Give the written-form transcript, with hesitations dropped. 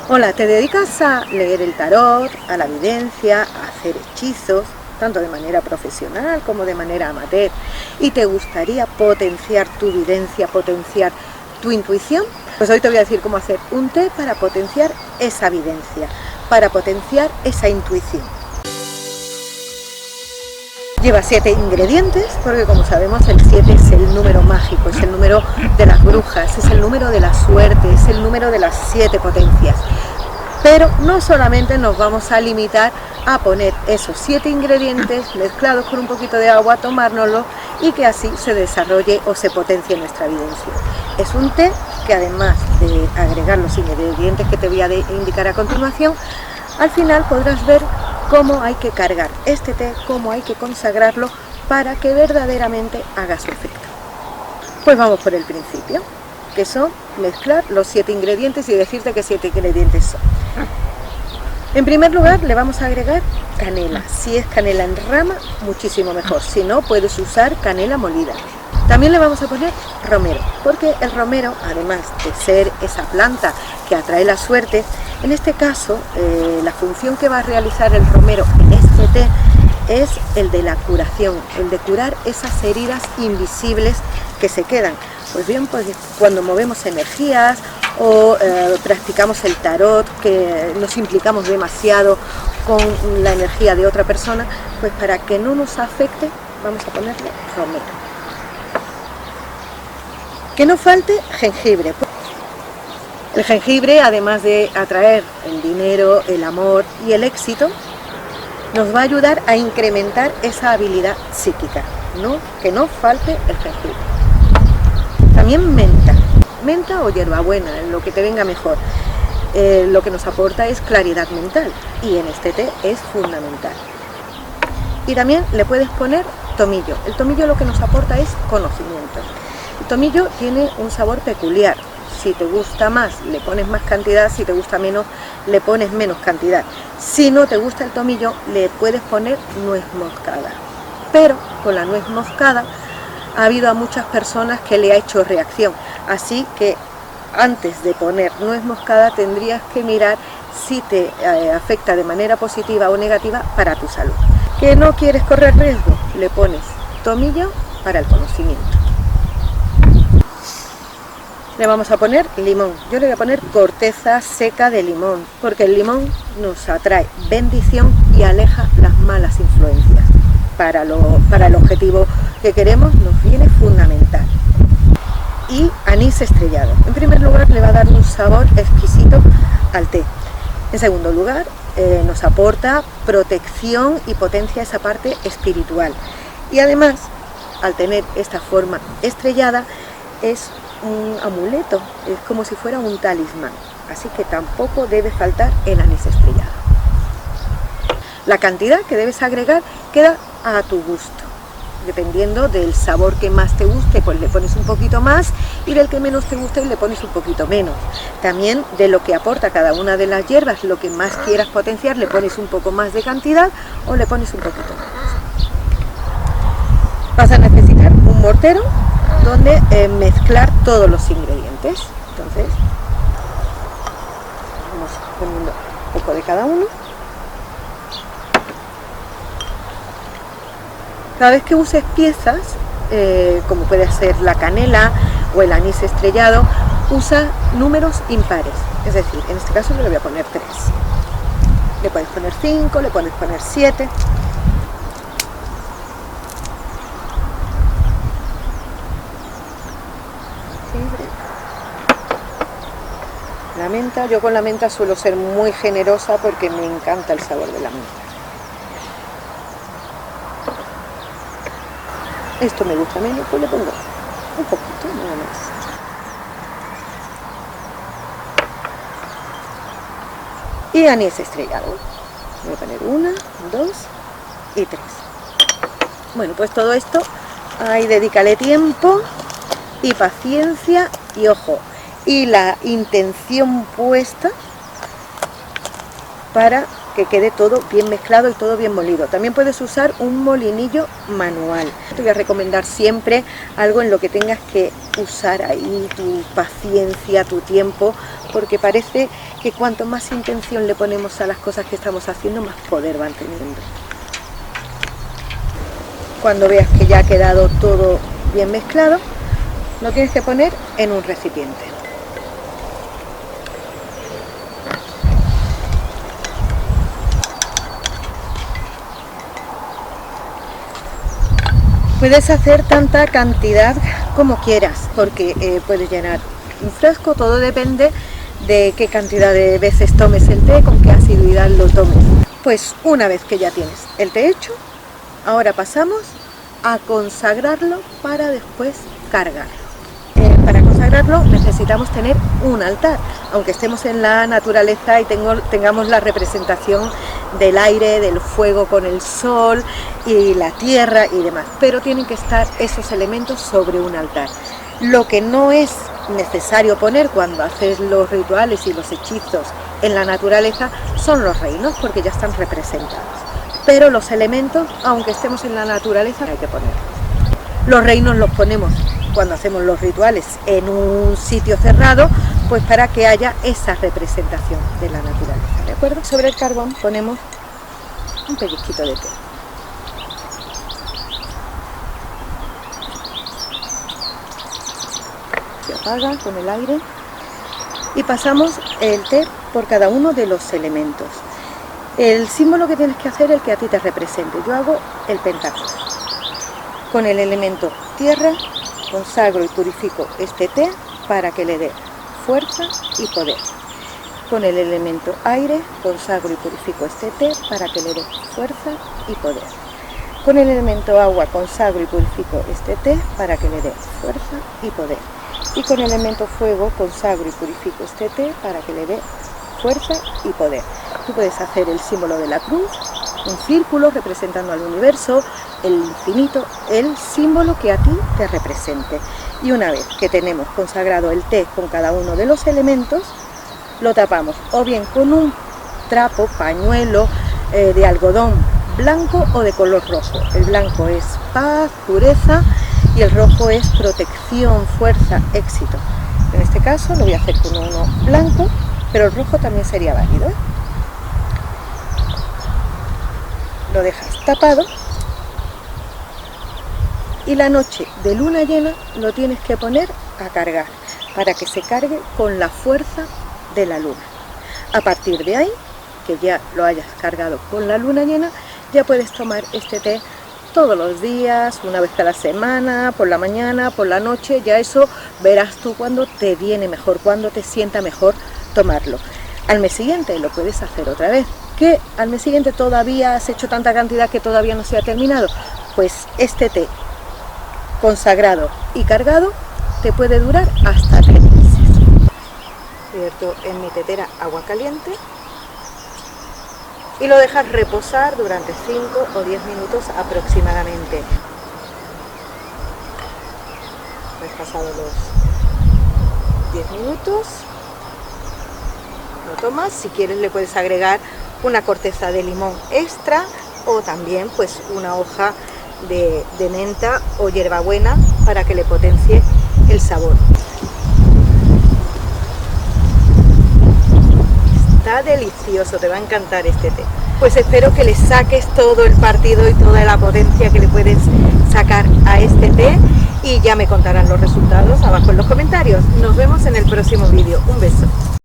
Hola, ¿te dedicas a leer el tarot, a la evidencia, a hacer hechizos, tanto de manera profesional como de manera amateur, y te gustaría potenciar tu evidencia, potenciar tu intuición? Pues hoy te voy a decir cómo hacer un té para potenciar esa evidencia, para potenciar esa intuición. Lleva 7 ingredientes, porque como sabemos el 7 es el número mágico, es el número de las brujas, es el número de la suerte, es el número de las 7 potencias. Pero no solamente nos vamos a limitar a poner esos 7 ingredientes mezclados con un poquito de agua, tomárnoslo y que así se desarrolle o se potencie nuestra evidencia. Es un té que además de agregar los ingredientes que te voy a indicar a continuación, al final podrás ver cómo hay que cargar este té, cómo hay que consagrarlo para que verdaderamente haga su efecto. Pues vamos por el principio, que son mezclar los 7 ingredientes y decirte qué 7 ingredientes son. En primer lugar le vamos a agregar canela. Si es canela en rama, muchísimo mejor. Si no, puedes usar canela molida. También le vamos a poner romero, porque el romero, además de ser esa planta que atrae la suerte, en este caso la función que va a realizar el romero en este té es el de la curación, el de curar esas heridas invisibles que se quedan. Pues bien, pues cuando movemos energías o practicamos el tarot, que nos implicamos demasiado con la energía de otra persona, pues para que no nos afecte vamos a ponerle romero. Que no falte jengibre. El jengibre, además de atraer el dinero, el amor y el éxito, nos va a ayudar a incrementar esa habilidad psíquica, ¿no? Que no falte el jengibre. También menta o hierbabuena, lo que te venga mejor. Lo que nos aporta es claridad mental y en este té es fundamental. Y también le puedes poner tomillo. El tomillo lo que nos aporta es conocimiento. El tomillo tiene un sabor peculiar. Si te gusta más, le pones más cantidad, si te gusta menos, le pones menos cantidad. Si no te gusta el tomillo, le puedes poner nuez moscada. Pero con la nuez moscada ha habido a muchas personas que le ha hecho reacción. Así que antes de poner nuez moscada tendrías que mirar si te afecta de manera positiva o negativa para tu salud. ¿Que no quieres correr riesgo? Le pones tomillo para el conocimiento. Le vamos a poner limón. Yo le voy a poner corteza seca de limón, porque el limón nos atrae bendición y aleja las malas influencias. Para el objetivo que queremos nos viene fundamental. Y anís estrellado. En primer lugar le va a dar un sabor exquisito al té. En segundo lugar nos aporta protección y potencia esa parte espiritual. Y además, al tener esta forma estrellada, es un amuleto, es como si fuera un talismán, así que tampoco debe faltar el anís estrellado. La cantidad que debes agregar queda a tu gusto, dependiendo del sabor que más te guste, pues le pones un poquito más, y del que menos te guste le pones un poquito menos. También de lo que aporta cada una de las hierbas, lo que más quieras potenciar, le pones un poco más de cantidad o le pones un poquito menos. Vas a necesitar un mortero donde mezclar todos los ingredientes. Entonces vamos poniendo un poco de cada uno. Cada vez que uses piezas, como puede ser la canela o el anís estrellado, usa números impares, es decir, en este caso yo le voy a poner 3. Le puedes poner 5, le puedes poner 7. La menta, yo con la menta suelo ser muy generosa porque me encanta el sabor de la menta. Esto me gusta menos, pues le pongo un poquito, nada más. Y anís estrellado. Voy a poner 1, 2 y 3. Bueno, pues todo esto, ahí dedícale tiempo y paciencia y ojo, y la intención puesta para que quede todo bien mezclado y todo bien molido. También puedes usar un molinillo manual. Te voy a recomendar siempre algo en lo que tengas que usar ahí tu paciencia, tu tiempo, porque parece que cuanto más intención le ponemos a las cosas que estamos haciendo, más poder van teniendo. Cuando veas que ya ha quedado todo bien mezclado, lo tienes que poner en un recipiente. Puedes hacer tanta cantidad como quieras, porque puedes llenar un frasco, todo depende de qué cantidad de veces tomes el té, con qué asiduidad lo tomes. Pues una vez que ya tienes el té hecho, ahora pasamos a consagrarlo para después cargarlo. Para consagrarlo necesitamos tener un altar, aunque estemos en la naturaleza y tengamos la representación del aire, del fuego con el sol y la tierra y demás, pero tienen que estar esos elementos sobre un altar. Lo que no es necesario poner cuando haces los rituales y los hechizos en la naturaleza son los reinos, porque ya están representados, pero los elementos, aunque estemos en la naturaleza, hay que ponerlos. Los reinos los ponemos cuando hacemos los rituales en un sitio cerrado, pues para que haya esa representación de la naturaleza, ¿de acuerdo? Sobre el carbón ponemos un pellizquito de té. Se apaga con el aire y pasamos el té por cada uno de los elementos. El símbolo que tienes que hacer es el que a ti te represente. Yo hago el pentáculo. Con el elemento tierra consagro y purifico este té para que le dé fuerza y poder. Con el elemento aire consagro y purifico este té para que le dé fuerza y poder. Con el elemento agua consagro y purifico este té para que le dé fuerza y poder. Y con el elemento fuego consagro y purifico este té para que le dé fuerza y poder. Tú puedes hacer el símbolo de la cruz, un círculo representando al universo, el infinito, el símbolo que a ti te represente. Y una vez que tenemos consagrado el té con cada uno de los elementos, lo tapamos o bien con un trapo, pañuelo de algodón blanco o de color rojo. El blanco es paz, pureza, y el rojo es protección, fuerza, éxito. En este caso lo voy a hacer con uno blanco, pero el rojo también sería válido, ¿eh? Lo dejas tapado y la noche de luna llena lo tienes que poner a cargar para que se cargue con la fuerza de la luna. A partir de ahí, que ya lo hayas cargado con la luna llena, ya puedes tomar este té todos los días, una vez a la semana, por la mañana, por la noche. Ya eso verás tú cuando te viene mejor, cuando te sienta mejor tomarlo. Al mes siguiente lo puedes hacer otra vez. ¿Que al mes siguiente todavía has hecho tanta cantidad que todavía no se ha terminado? Pues este té consagrado y cargado te puede durar hasta 3 meses. Vierto en mi tetera agua caliente y lo dejas reposar durante 5 o 10 minutos aproximadamente. Has pasado los 10 minutos, lo tomas. Si quieres le puedes agregar una corteza de limón extra o también pues una hoja de menta o hierbabuena para que le potencie el sabor. Está delicioso, te va a encantar este té. Pues espero que le saques todo el partido y toda la potencia que le puedes sacar a este té y ya me contarán los resultados abajo en los comentarios. Nos vemos en el próximo vídeo. Un beso.